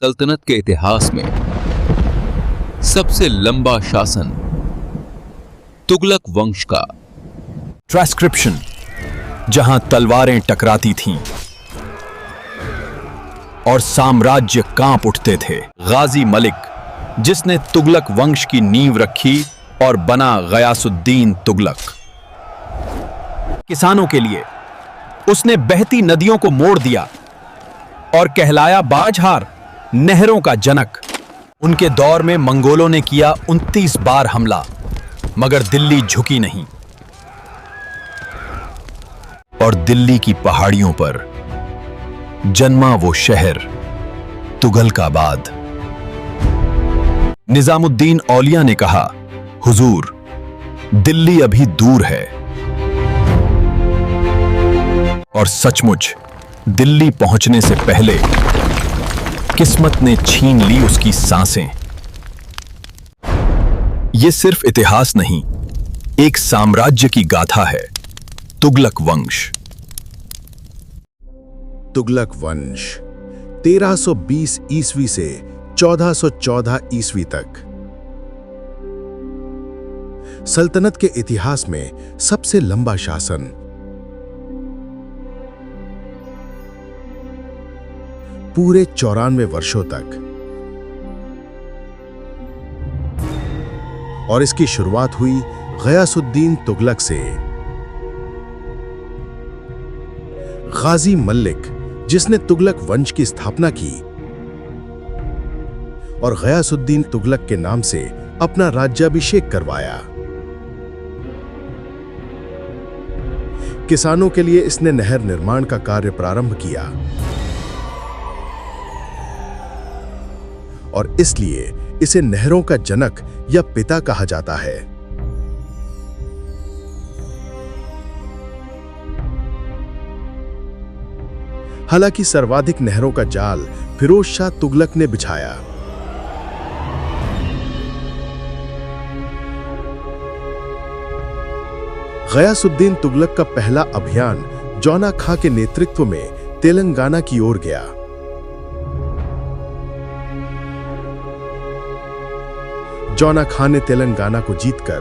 सल्तनत के इतिहास में सबसे लंबा शासन तुगलक वंश का। ट्रांसक्रिप्शन, जहां तलवारें टकराती थीं और साम्राज्य कांप उठते थे। गाजी मलिक, जिसने तुगलक वंश की नींव रखी और बना गयासुद्दीन तुगलक। किसानों के लिए उसने बहती नदियों को मोड़ दिया और कहलाया बाजहार, नहरों का जनक। उनके दौर में मंगोलों ने किया 29 बार हमला, मगर दिल्ली झुकी नहीं। और दिल्ली की पहाड़ियों पर जन्मा वो शहर तुगलकाबाद। निजामुद्दीन औलिया ने कहा, हुजूर, दिल्ली अभी दूर है। और सचमुच दिल्ली पहुंचने से पहले किस्मत ने छीन ली उसकी सांसें। यह सिर्फ इतिहास नहीं, एक साम्राज्य की गाथा है। तुगलक वंश। तुगलक वंश 1320 ईस्वी से 1414 ईस्वी तक सल्तनत के इतिहास में सबसे लंबा शासन। पूरे 94 वर्षों तक। और इसकी शुरुआत हुई गयासुद्दीन तुगलक से। गाजी मलिक, जिसने तुगलक वंश की स्थापना की और गयासुद्दीन तुगलक के नाम से अपना राज्याभिषेक करवाया। किसानों के लिए इसने नहर निर्माण का कार्य प्रारंभ किया और इसलिए इसे नहरों का जनक या पिता कहा जाता है। हालांकि सर्वाधिक नहरों का जाल फिरोज शाह तुगलक ने बिछाया। गयासुद्दीन तुगलक का पहला अभियान जौना खां के नेतृत्व में तेलंगाना की ओर गया। जौना खां ने तेलंगाना को जीतकर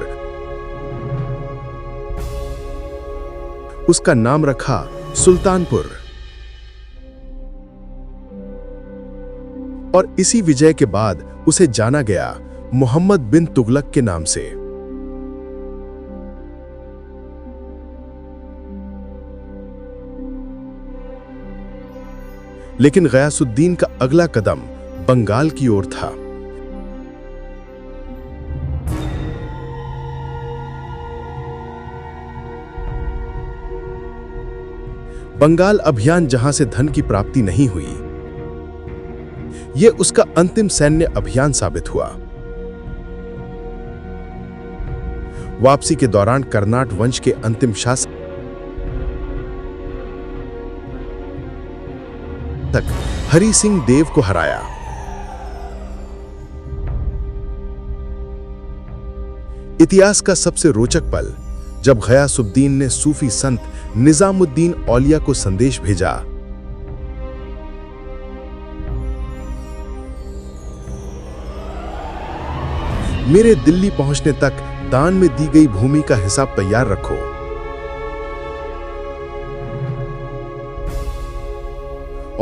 उसका नाम रखा सुल्तानपुर। और इसी विजय के बाद उसे जाना गया मोहम्मद बिन तुगलक के नाम से। लेकिन गयासुद्दीन का अगला कदम बंगाल की ओर था। बंगाल अभियान जहां से धन की प्राप्ति नहीं हुई, यह उसका अंतिम सैन्य अभियान साबित हुआ। वापसी के दौरान कर्नाट वंश के अंतिम शासक हरि सिंह देव को हराया। इतिहास का सबसे रोचक पल जब गयासुद्दीन ने सूफी संत निजामुद्दीन औलिया को संदेश भेजा। मेरे दिल्ली पहुंचने तक दान में दी गई भूमि का हिसाब तैयार रखो।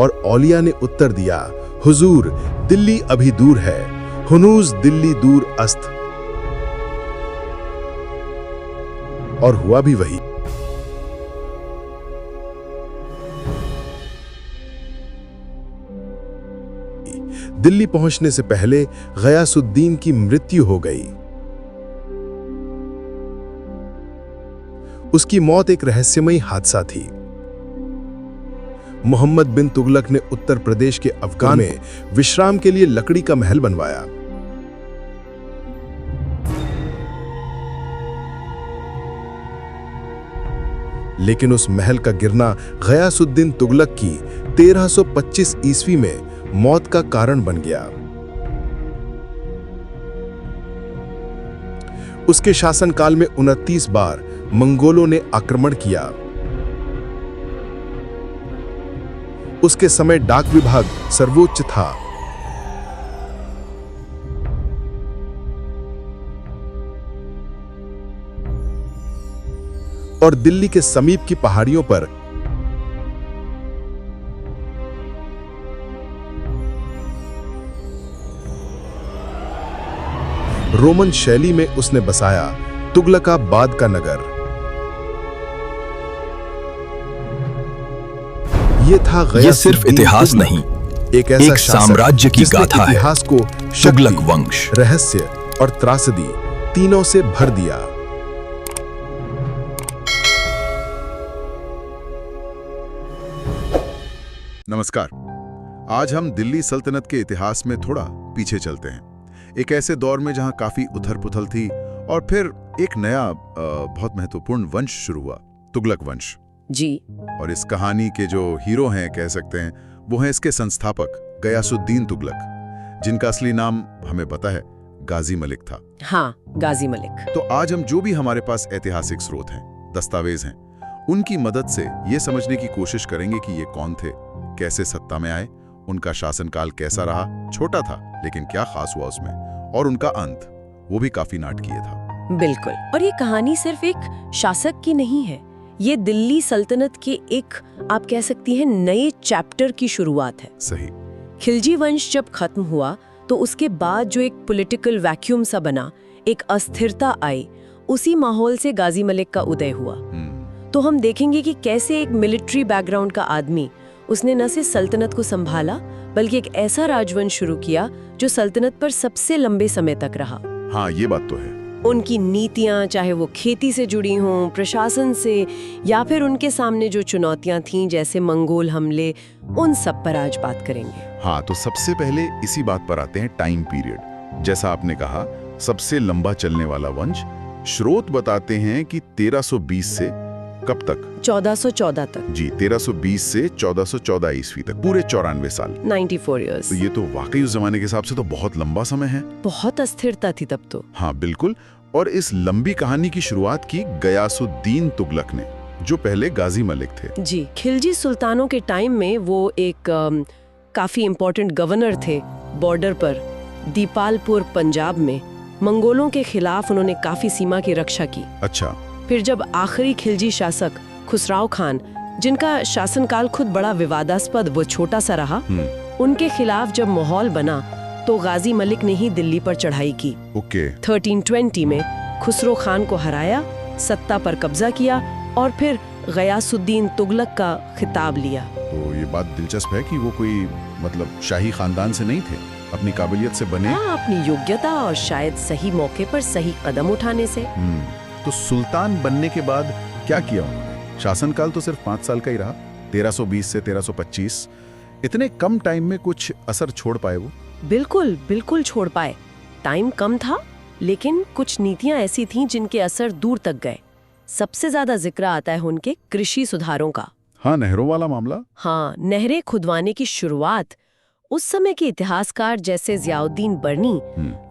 और औलिया ने उत्तर दिया, हुजूर, दिल्ली अभी दूर है। हुनूज दिल्ली दूर अस्त। और हुआ भी वही। दिल्ली पहुंचने से पहले गयासुद्दीन की मृत्यु हो गई। उसकी मौत एक रहस्यमयी हादसा थी। मोहम्मद बिन तुगलक ने उत्तर प्रदेश के अफगान में विश्राम के लिए लकड़ी का महल बनवाया। लेकिन उस महल का गिरना गयासुद्दीन तुगलक की 1325 ईस्वी में मौत का कारण बन गया। उसके शासनकाल में 29 बार मंगोलों ने आक्रमण किया। उसके समय डाक विभाग सर्वोच्च था और दिल्ली के समीप की पहाड़ियों पर रोमन शैली में उसने बसाया तुगलकाबाद का नगर। ये था ये सिर्फ इतिहास नहीं, एक ऐसा एक शासक साम्राज्य की जिसने गाथा है। इतिहास को तुगलक शक्ति, वंश। रहस्य और त्रासदी तीनों से भर दिया। नमस्कार। आज हम दिल्ली सल्तनत के इतिहास में थोड़ा पीछे चलते हैं, एक ऐसे दौर में जहां काफी उथल-पुथल थी और फिर एक नया बहुत महत्वपूर्ण वंश शुरू हुआ, तुगलक वंश। जी। और इस कहानी के जो हीरो हैं, कह सकते हैं, वो हैं इसके संस्थापक गयासुद्दीन तुगलक, जिनका असली नाम हमें पता है, गाजी मलिक था। हाँ, गाजी मलिक। तो आज हम जो भी हमारे पास ऐतिहासिक स्रोत हैं, दस्तावेज हैं, उनकी मदद से ये समझने की कोशिश करेंगे कि ये कौन थे, कैसे सत्ता में आए, उनका शासनकाल कैसा रहा, छोटा था लेकिन क्या खास हुआ उसमें, और उनका अंत, वो भी काफी नाटकीय था। बिल्कुल। और ये कहानी सिर्फ एक शासक की नहीं है, ये दिल्ली सल्तनत के एक, आप कह सकती हैं, नए चैप्टर की शुरुआत है। सही। खिलजी वंश जब खत्म हुआ तो उसके बाद जो एक पॉलिटिकल वैक्यूम सा बना, एक अस्थिरता आई, उसी माहौल से गाजी मलिक का उदय हुआ। तो हम देखेंगे कि कैसे एक मिलिट्री बैकग्राउंड का आदमी, उसने न सिर्फ सल्तनत को संभाला बल्कि एक ऐसा राजवंश शुरू किया जो सल्तनत पर सबसे लंबे समय तक रहा। हाँ, ये बात तो है। उनकी नीतियां, चाहे वो खेती से जुड़ी हों, प्रशासन से, या फिर उनके सामने जो चुनौतियां थीं जैसे मंगोल हमले, उन सब पर आज बात करेंगे। हाँ, तो सबसे पहले इसी बात पर आते हैं, टाइम पीरियड। जैसा आपने कहा, सबसे लंबा चलने वाला वंश। स्रोत बताते हैं कि 1320 से कब तक? 1414 तक। जी, 1320 से 1414 ईस्वी तक, पूरे 94 साल। 94 इयर्स। तो ये तो वाकई उस जमाने के हिसाब से तो बहुत लंबा समय है। बहुत अस्थिरता थी तब तो। हाँ, बिल्कुल। और इस लंबी कहानी की शुरुआत की गयासुद्दीन तुगलक ने, जो पहले गाजी मलिक थे। जी, खिलजी सुल्तानों के टाइम में वो एक काफी इंपॉर्टेंट गवर्नर थे बॉर्डर पर, दीपालपुर पंजाब में। मंगोलों के खिलाफ उन्होंने काफी सीमा की रक्षा की। अच्छा। फिर जब आखिरी खिलजी शासक खुसराव खान, जिनका शासनकाल खुद बड़ा विवादास्पद, वो छोटा सा रहा, उनके खिलाफ जब माहौल बना तो गाजी मलिक ने ही दिल्ली पर चढ़ाई की। ओके। 1320 में खुसरो खान को हराया, सत्ता पर कब्जा किया और फिर गयासुद्दीन तुगलक का खिताब लिया। तो ये बात दिलचस्प है कि वो कोई मतलब शाही खानदान से नहीं थे, अपनी काबिलियत से बने। हाँ, अपनी योग्यता और शायद सही मौके पर सही कदम उठाने से। तो सुल्तान बनने के बाद क्या किया उन्होंने? शासनकाल तो सिर्फ 5 साल का ही रहा, 1320 से 1325। इतने कम टाइम में कुछ असर छोड़ पाए वो? बिल्कुल बिल्कुल छोड़ पाए। टाइम कम था लेकिन कुछ नीतियां ऐसी थीं जिनके असर दूर तक गए। सबसे ज्यादा जिक्र आता है उनके कृषि सुधारों का। हाँ, नहरों वाला मामला। हाँ, नहरें खुदवाने की शुरुआत। उस समय के इतिहासकार जैसे जियाउद्दीन बर्नी,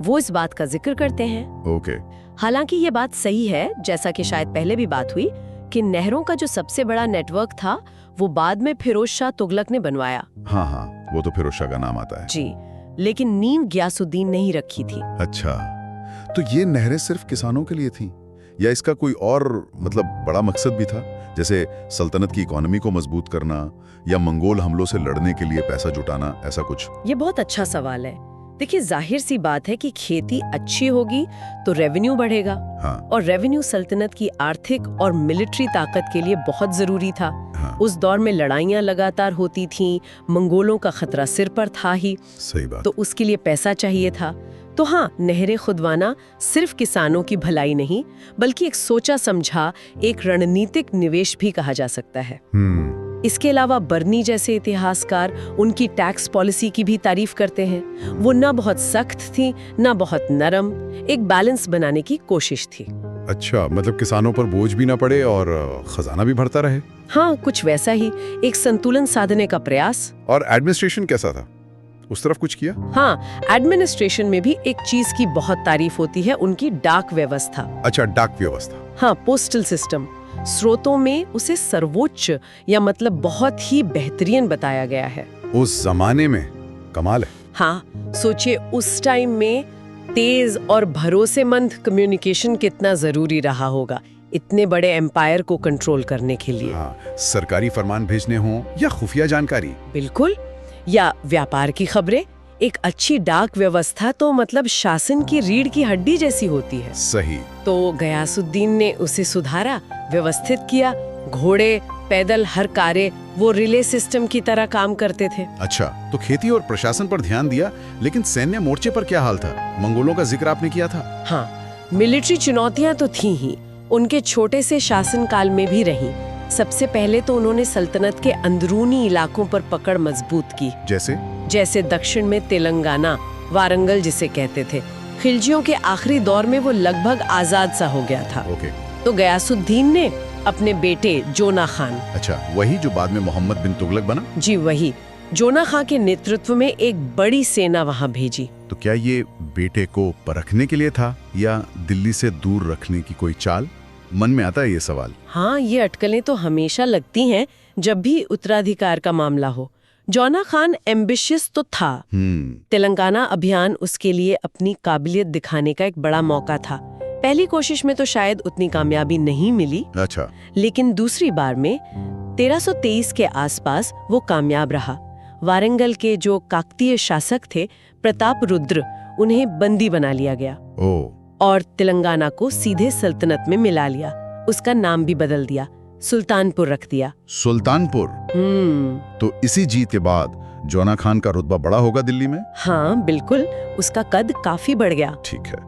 वो इस बात का जिक्र करते हैं। ओके। हालांकि ये बात सही है, जैसा कि शायद पहले भी बात हुई, कि नहरों का जो सबसे बड़ा नेटवर्क था वो बाद में फिरोज शाह तुगलक ने बनवाया। हाँ, वो तो फिरोज शाह का नाम आता है। जी, लेकिन नींव गयासुद्दीन ने ही रखी थी। अच्छा, तो ये नहरें सिर्फ किसानों के लिए थीं या इसका कोई और मतलब बड़ा मकसद भी था, जैसे सल्तनत की इकोनॉमी को मजबूत करना या मंगोल हमलों से लड़ने के लिए पैसा जुटाना, ऐसा कुछ? ये बहुत अच्छा सवाल है। देखिए, जाहिर सी बात है कि खेती अच्छी होगी तो रेवेन्यू बढ़ेगा। हाँ। और रेवेन्यू सल्तनत की आर्थिक और मिलिट्री ताकत के लिए बहुत जरूरी था। हाँ। उस दौर में लड़ाइयां लगातार होती थीं, मंगोलों का खतरा सिर पर था ही। सही बात। तो उसके लिए पैसा चाहिए था। तो हाँ, नहरें खुदवाना सिर्फ किसानों की भलाई नहीं बल्कि एक सोचा समझा एक रणनीतिक निवेश भी कहा जा सकता है। इसके अलावा बर्नी जैसे इतिहासकार उनकी टैक्स पॉलिसी की भी तारीफ करते हैं। वो ना बहुत सख्त थी ना बहुत नरम, एक बैलेंस बनाने की कोशिश थी। अच्छा, मतलब किसानों पर बोझ भी ना पड़े और खजाना भी भरता रहे। हाँ, कुछ वैसा ही, एक संतुलन साधने का प्रयास। और एडमिनिस्ट्रेशन कैसा था? उस तरफ कुछ किया? हाँ, एडमिनिस्ट्रेशन में भी एक चीज की बहुत तारीफ होती है, उनकी डाक व्यवस्था। अच्छा, डाक व्यवस्था। हाँ, पोस्टल सिस्टम। स्रोतों में उसे सर्वोच्च या मतलब बहुत ही बेहतरीन बताया गया है। उस जमाने में कमाल है। हाँ, सोचिए उस टाइम में तेज और भरोसेमंद कम्युनिकेशन कितना जरूरी रहा होगा। इतने बड़े एम्पायर को कंट्रोल करने के लिए। हाँ, सरकारी फरमान भेजने हों या खुफिया जानकारी। बिल्कुल, या व्यापार की खबरें। एक अच्छी डाक व्यवस्था तो मतलब शासन की रीढ़ की हड्डी जैसी होती है। सही। तो गयासुद्दीन ने उसे सुधारा, व्यवस्थित किया। घोड़े, पैदल, हर कार्य वो रिले सिस्टम की तरह काम करते थे। अच्छा, तो खेती और प्रशासन पर ध्यान दिया, लेकिन सैन्य मोर्चे पर क्या हाल था? मंगोलों का जिक्र आपने किया था। हाँ, मिलिट्री चुनौतियां तो थी ही, उनके छोटे से शासनकाल में भी रही। सबसे पहले तो उन्होंने सल्तनत के अंदरूनी इलाकों पर पकड़ मजबूत की। जैसे दक्षिण में तेलंगाना, वारंगल जिसे कहते थे। खिलजियों के आखिरी दौर में वो लगभग आजाद सा हो गया था। तो गयासुद्दीन ने अपने बेटे जोना खान, अच्छा, वही जो बाद में मोहम्मद बिन तुगलक बना? जी वही, जोना खान के नेतृत्व में एक बड़ी सेना वहां भेजी। तो क्या ये बेटे को परखने के लिए था या दिल्ली से दूर रखने की कोई चाल? मन में आता है ये सवाल। हाँ, ये अटकलें तो हमेशा लगती हैं जब भी उत्तराधिकार का मामला हो। जोना खान एम्बिशियस तो था। तेलंगाना अभियान उसके लिए अपनी काबिलियत दिखाने का एक बड़ा मौका था। पहली कोशिश में तो शायद उतनी कामयाबी नहीं मिली। अच्छा। लेकिन दूसरी बार में 1323 के आसपास वो कामयाब रहा। वारंगल के जो काकतीय शासक थे प्रताप रुद्र, उन्हें बंदी बना लिया गया और तेलंगाना को सीधे सल्तनत में मिला लिया। उसका नाम भी बदल दिया, सुल्तानपुर रख दिया। सुल्तानपुर। तो इसी जीत के बाद जोना खान का रुतबा बड़ा होगा दिल्ली में? हाँ बिल्कुल, उसका कद काफी बढ़ गया। ठीक है,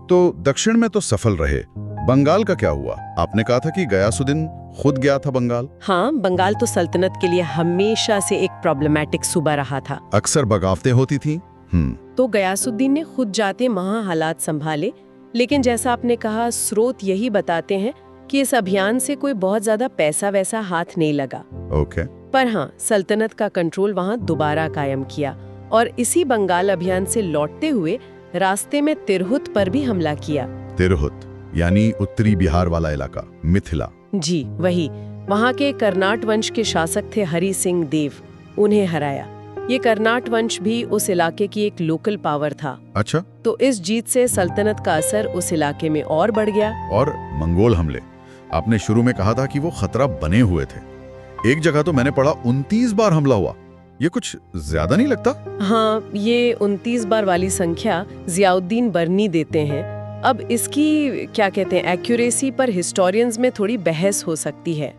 तो दक्षिण में तो सफल रहे, बंगाल का क्या हुआ? आपने कहा था कि गयासुद्दीन खुद गया था बंगाल। हाँ, बंगाल तो सल्तनत के लिए हमेशा से एक प्रॉब्लमैटिक सूबा रहा था। अक्सर बगावतें होती थी। तो गयासुद्दीन ने खुद जाते वहां हालात संभाले, लेकिन जैसा आपने कहा, स्रोत यही बताते हैं कि इस अभियान से कोई बहुत ज्यादा पैसा वैसा हाथ नहीं लगा। पर हाँ, सल्तनत का कंट्रोल वहां दोबारा कायम किया और इसी बंगाल अभियान से लौटते हुए रास्ते में तिरहुत पर भी हमला किया। तिरहुत यानी उत्तरी बिहार वाला इलाका, मिथिला। जी वही, वहाँ के कर्नाट वंश के शासक थे हरि सिंह देव, उन्हें हराया। ये कर्नाट वंश भी उस इलाके की एक लोकल पावर था। अच्छा। तो इस जीत से सल्तनत का असर उस इलाके में और बढ़ गया। और मंगोल हमले, आपने शुरू में कहा था कि वो खतरा बने हुए थे। एक जगह तो मैंने पढ़ा 29 बार हमला हुआ। ये कुछ ज्यादा नहीं लगता? हाँ, ये 29 बार वाली संख्या जियाउद्दीन बर्नी देते हैं। अब इसकी क्या कहते हैं, एक्यूरेसी पर हिस्टोरियंस में थोड़ी बहस हो सकती है।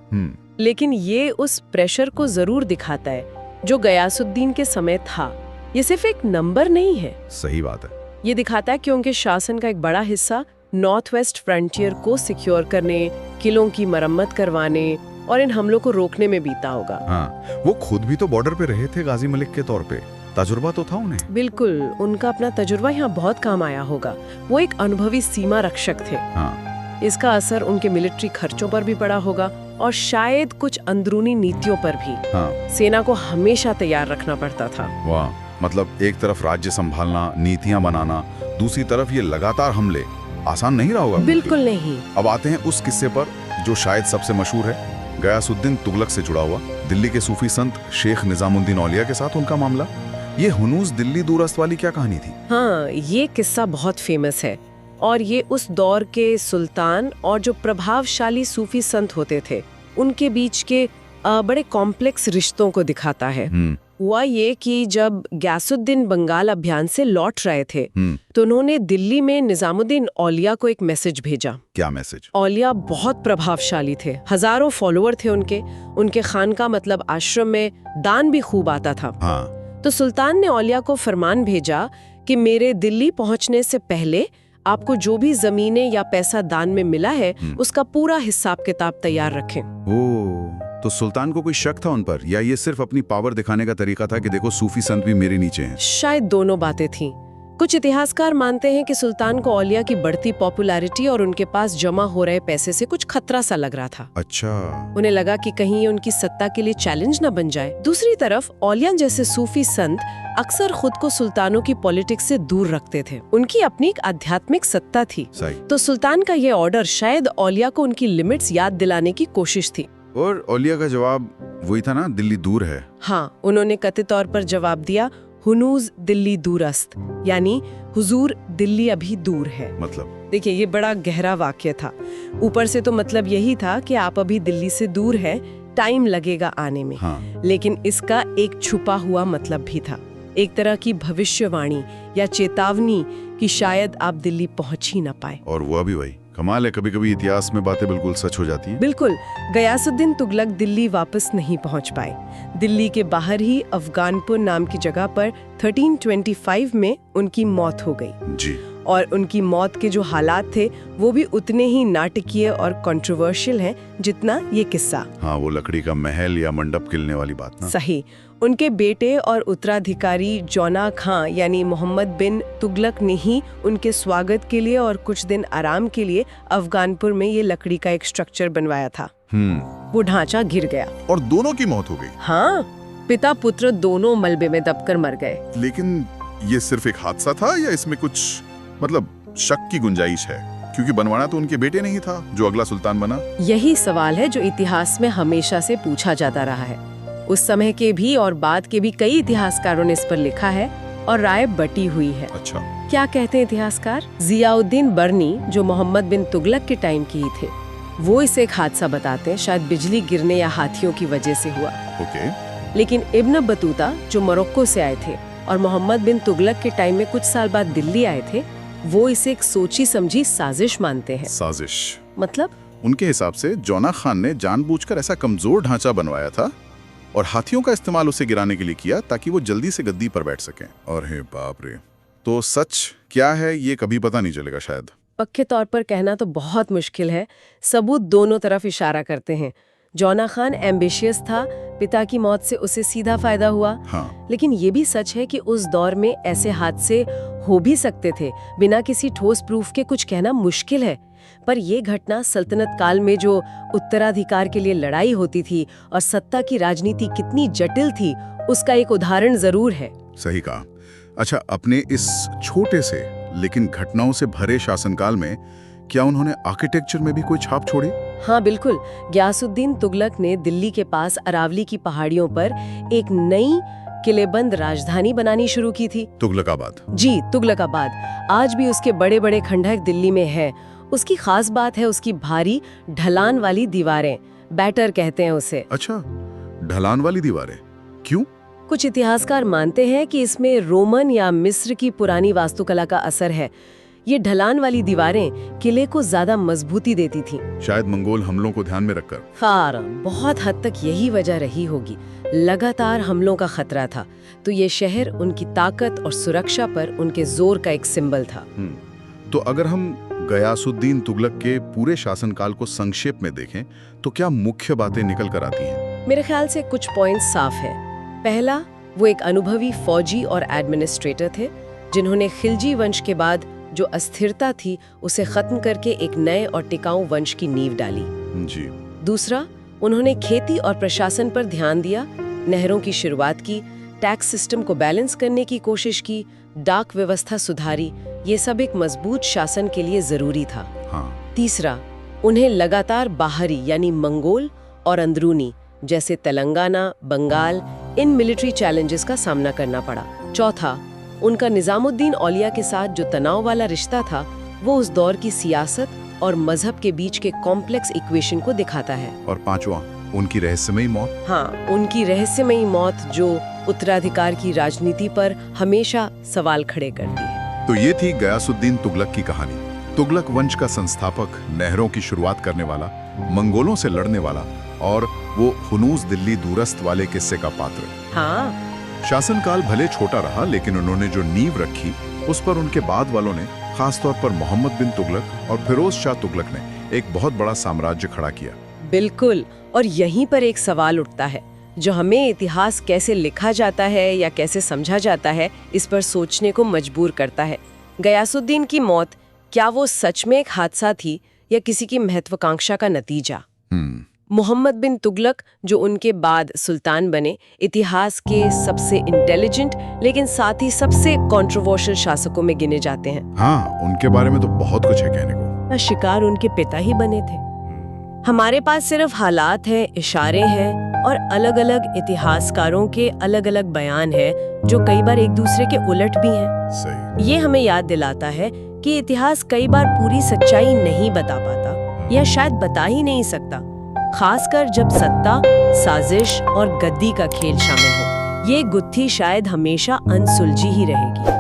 लेकिन ये उस प्रेशर को जरूर दिखाता है जो गयासुद्दीन के समय था। ये सिर्फ एक नंबर नहीं है। सही बात है। ये दिखाता है कि उनके शासन का एक बड़ा हिस्सा नॉर्थ वेस्ट फ्रंटियर को सिक्योर करने, किलों की मरम्मत करवाने और इन हमलों को रोकने में बीता होगा। हाँ, वो खुद भी तो बॉर्डर पे रहे थे गाजी मलिक के तौर पे, तजुर्बा तो था उन्हें। बिल्कुल, उनका अपना तजुर्बा यहाँ बहुत काम आया होगा। वो एक अनुभवी सीमा रक्षक थे। हाँ। इसका असर उनके मिलिट्री खर्चों पर भी पड़ा होगा और शायद कुछ अंदरूनी नीतियों पर भी। हाँ। सेना को हमेशा तैयार रखना पड़ता था। वाह, मतलब एक तरफ राज्य संभालना, नीतियां बनाना, दूसरी तरफ ये लगातार हमले, आसान नहीं रहा होगा। बिल्कुल नहीं। अब आते हैं उस किस्से पर जो शायद सबसे मशहूर है, गयासुद्दीन तुगलक से जुड़ा हुआ, दिल्ली के सूफी संत शेख निजामुद्दीन औलिया के साथ उनका मामला। ये हुनूस दिल्ली दूरस्थ वाली क्या कहानी थी? हाँ, ये किस्सा बहुत फेमस है और ये उस दौर के सुल्तान और जो प्रभावशाली सूफी संत होते थे उनके बीच के बड़े कॉम्प्लेक्स रिश्तों को दिखाता है। हुआ ये कि जब गयासुद्दीन बंगाल अभियान से लौट रहे थे तो उन्होंने दिल्ली में निजामुद्दीन औलिया को एक मैसेज भेजा। क्या मैसेज? औलिया बहुत प्रभावशाली थे, हजारों फॉलोअर थे उनके खानका मतलब आश्रम में दान भी खूब आता था। हाँ। तो सुल्तान ने औलिया को फरमान भेजा कि मेरे दिल्ली पहुंचने से पहले आपको जो भी जमीनें या पैसा दान में मिला है उसका पूरा हिसाब किताब तैयार रखें। तो सुल्तान को कोई शक था उन पर, या ये सिर्फ अपनी पावर दिखाने का तरीका था कि देखो सूफी संत भी मेरे नीचे हैं? शायद दोनों बातें थीं। कुछ इतिहासकार मानते हैं कि सुल्तान को औलिया की बढ़ती पॉपुलैरिटी और उनके पास जमा हो रहे पैसे से कुछ खतरा सा लग रहा था। अच्छा। उन्हें लगा कि कहीं ये उनकी सत्ता के लिए चैलेंज न बन जाए। दूसरी तरफ औलिया जैसे सूफी संत अक्सर खुद को सुल्तानों की पॉलिटिक्स से दूर रखते थे, उनकी अपनी एक आध्यात्मिक सत्ता थी। तो सुल्तान का ये ऑर्डर शायद औलिया को उनकी लिमिट्स याद दिलाने की कोशिश थी। और औलिया का जवाब वही था ना, दिल्ली दूर है। हाँ, उन्होंने कथित तौर पर जवाब दिया, हुनूज दिल्ली दूरस्त, यानी हुजूर दिल्ली अभी दूर है। मतलब देखिए, ये बड़ा गहरा वाक्य था। ऊपर से तो मतलब यही था कि आप अभी दिल्ली से दूर हैं, टाइम लगेगा आने में। हाँ। लेकिन इसका एक छुपा हुआ मतलब भी था, एक तरह की भविष्यवाणी या चेतावनी कि शायद आप दिल्ली पहुंच ही ना पाए। और वो भी वही कमाल है, कभी कभी इतिहास में बातें बिल्कुल सच हो जाती हैं। बिल्कुल, गयासुद्दीन तुगलक दिल्ली वापस नहीं पहुंच पाए। दिल्ली के बाहर ही अफगानपुर नाम की जगह पर 1325 में उनकी मौत हो गई। जी। और उनकी मौत के जो हालात थे वो भी उतने ही नाटकीय और कंट्रोवर्शियल हैं जितना ये किस्सा। हाँ, वो लकड़ी का महल या मंडप किलने वाली बात ना। सही। उनके बेटे और उत्तराधिकारी जौना खां यानी मोहम्मद बिन तुगलक ने ही उनके स्वागत के लिए और कुछ दिन आराम के लिए अफगानपुर में ये लकड़ी का एक स्ट्रक्चर बनवाया था। वो ढांचा गिर गया और दोनों की मौत हो गई। हाँ, पिता पुत्र दोनों मलबे में दबकर मर गए। लेकिन ये सिर्फ एक हादसा था या इसमें कुछ मतलब शक की गुंजाइश है? क्योंकि बनवाना तो उनके बेटे नहीं था जो अगला सुल्तान बना। यही सवाल है जो इतिहास में हमेशा से पूछा जाता रहा है। उस समय के भी और बाद के भी कई इतिहासकारों ने इस पर लिखा है और राय बटी हुई है। अच्छा। क्या कहते हैं इतिहासकार? जियाउद्दीन बर्नी, जो मोहम्मद बिन तुगलक के टाइम के ही थे, वो इसे एक हादसा बताते हैं, शायद बिजली गिरने या हाथियों की वजह से हुआ। ओके। लेकिन इब्न बतूता, जो मोरक्को से आए थे और मोहम्मद बिन तुगलक के टाइम में कुछ साल बाद दिल्ली आए थे, वो इसे एक सोची समझी साजिश मानते हैं। साजिश मतलब? उनके हिसाब से जौना खान ने जानबूझकर ऐसा कमजोर ढांचा बनवाया था और हाथियों का इस्तेमाल उसे गिराने के लिए किया ताकि वो जल्दी से गद्दी पर बैठ सकें। और हे बाप रे, तो सच क्या है ये कभी पता नहीं चलेगा शायद। पक्के तौर पर कहना तो बहुत मुश्किल है। सबूत दोनों तरफ इशारा करते हैं। जौना खान एम्बिशियस था, पिता की मौत से उसे सीधा फायदा हुआ। हाँ। लेकिन ये भी सच है कि उस दौर में ऐसे हादसे हो भी सकते थे। बिना किसी ठोस प्रूफ के कुछ कहना मुश्किल है। पर ये घटना सल्तनत काल में जो उत्तराधिकार के लिए लड़ाई होती थी और सत्ता की राजनीति कितनी जटिल थी, उसका एक उदाहरण जरूर है। सही कहा। अच्छा, अपने इस छोटे से लेकिन घटनाओं से भरे शासनकाल में क्या उन्होंने आर्किटेक्चर में भी कोई छाप छोड़ी? हाँ बिल्कुल। गयासुद्दीन तुगलक ने दिल्ली के पास अरावली की पहाड़ियों पर एक नई किलेबंद राजधानी बनानी शुरू की थी। तुगलकाबाद। जी, तुगलकाबाद। आज भी उसके बड़े बड़े खंडहर दिल्ली में है। उसकी खास बात है उसकी भारी ढलान वाली दीवारें, बैटर कहते हैं उसे। अच्छा, ढलान वाली दीवारें क्यों? कुछ इतिहासकार मानते हैं कि इसमें रोमन या मिस्र की पुरानी वास्तुकला का असर है। ये ढलान वाली दीवारें किले को ज्यादा मजबूती देती थीं। शायद मंगोल हमलों को ध्यान में रखकर। हाँ, बहुत हद तक यही वजह रही होगी। लगातार हमलों का खतरा था, तो ये शहर उनकी ताकत और सुरक्षा पर उनके जोर का एक सिंबल था। तो अगर हम गयासुद्दीन तुगलक के पूरे शासनकाल को संक्षेप में देखें तो क्या मुख्य बातें निकल कर आती हैं? मेरे ख्याल से कुछ पॉइंट साफ है। पहला, वो एक अनुभवी फौजी और एडमिनिस्ट्रेटर थे जिन्होंने खिलजी वंश के बाद जो अस्थिरता थी उसे खत्म करके एक नए और टिकाऊ वंश की नींव डाली। जी। दूसरा, उन्होंने खेती और प्रशासन पर ध्यान दिया, नहरों की शुरुआत की, टैक्स सिस्टम को बैलेंस करने की कोशिश की, डाक व्यवस्था सुधारी। ये सब एक मजबूत शासन के लिए जरूरी था। हाँ। तीसरा, उन्हें लगातार बाहरी यानी मंगोल और अंदरूनी जैसे तेलंगाना, बंगाल, इन मिलिट्री चैलेंजेस का सामना करना पड़ा। चौथा, उनका निजामुद्दीन औलिया के साथ जो तनाव वाला रिश्ता था वो उस दौर की सियासत और मजहब के बीच के कॉम्प्लेक्स इक्वेशन को दिखाता है। और पांचवा, उनकी रहस्यमयी मौत। हाँ, उनकी रहस्यमयी मौत जो उत्तराधिकार की राजनीति पर हमेशा सवाल खड़े करती है। तो ये थी गयासुद्दीन तुगलक की कहानी। तुगलक वंश का संस्थापक, नहरों की शुरुआत करने वाला, मंगोलों से लड़ने वाला और वो हुनूज दिल्ली दूरस्त वाले किस्से का पात्र। हाँ, शासनकाल भले छोटा रहा लेकिन उन्होंने जो नींव रखी उस पर उनके बाद वालों ने, खासतौर पर मोहम्मद बिन तुगलक और फिरोज शाह तुगलक ने एक बहुत बड़ा साम्राज्य खड़ा किया। बिल्कुल। और यहीं पर एक सवाल उठता है जो हमें इतिहास कैसे लिखा जाता है या कैसे समझा जाता है इस पर सोचने को मजबूर करता है। गयासुद्दीन की मौत, क्या वो सच में एक हादसा थी या किसी की महत्वाकांक्षा का नतीजा? मोहम्मद बिन तुगलक, जो उनके बाद सुल्तान बने, इतिहास के सबसे इंटेलिजेंट लेकिन साथ ही सबसे कंट्रोवर्शियल शासकों में गिने जाते हैं। हाँ, उनके बारे में तो बहुत कुछ है कहने को। शिकार उनके पिता ही बने थे। हमारे पास सिर्फ हालात हैं, इशारे हैं, और अलग-अलग इतिहासकारों के अलग-अलग बयान हैं जो कई बार एक दूसरे के उलट भी हैं। सही। ये हमें याद दिलाता है कि इतिहास कई बार पूरी सच्चाई नहीं बता पाता या शायद बता ही नहीं सकता, खासकर जब सत्ता, साजिश और गद्दी का खेल शामिल हो। ये गुत्थी शायद हमेशा अनसुलझी ही रहेगी।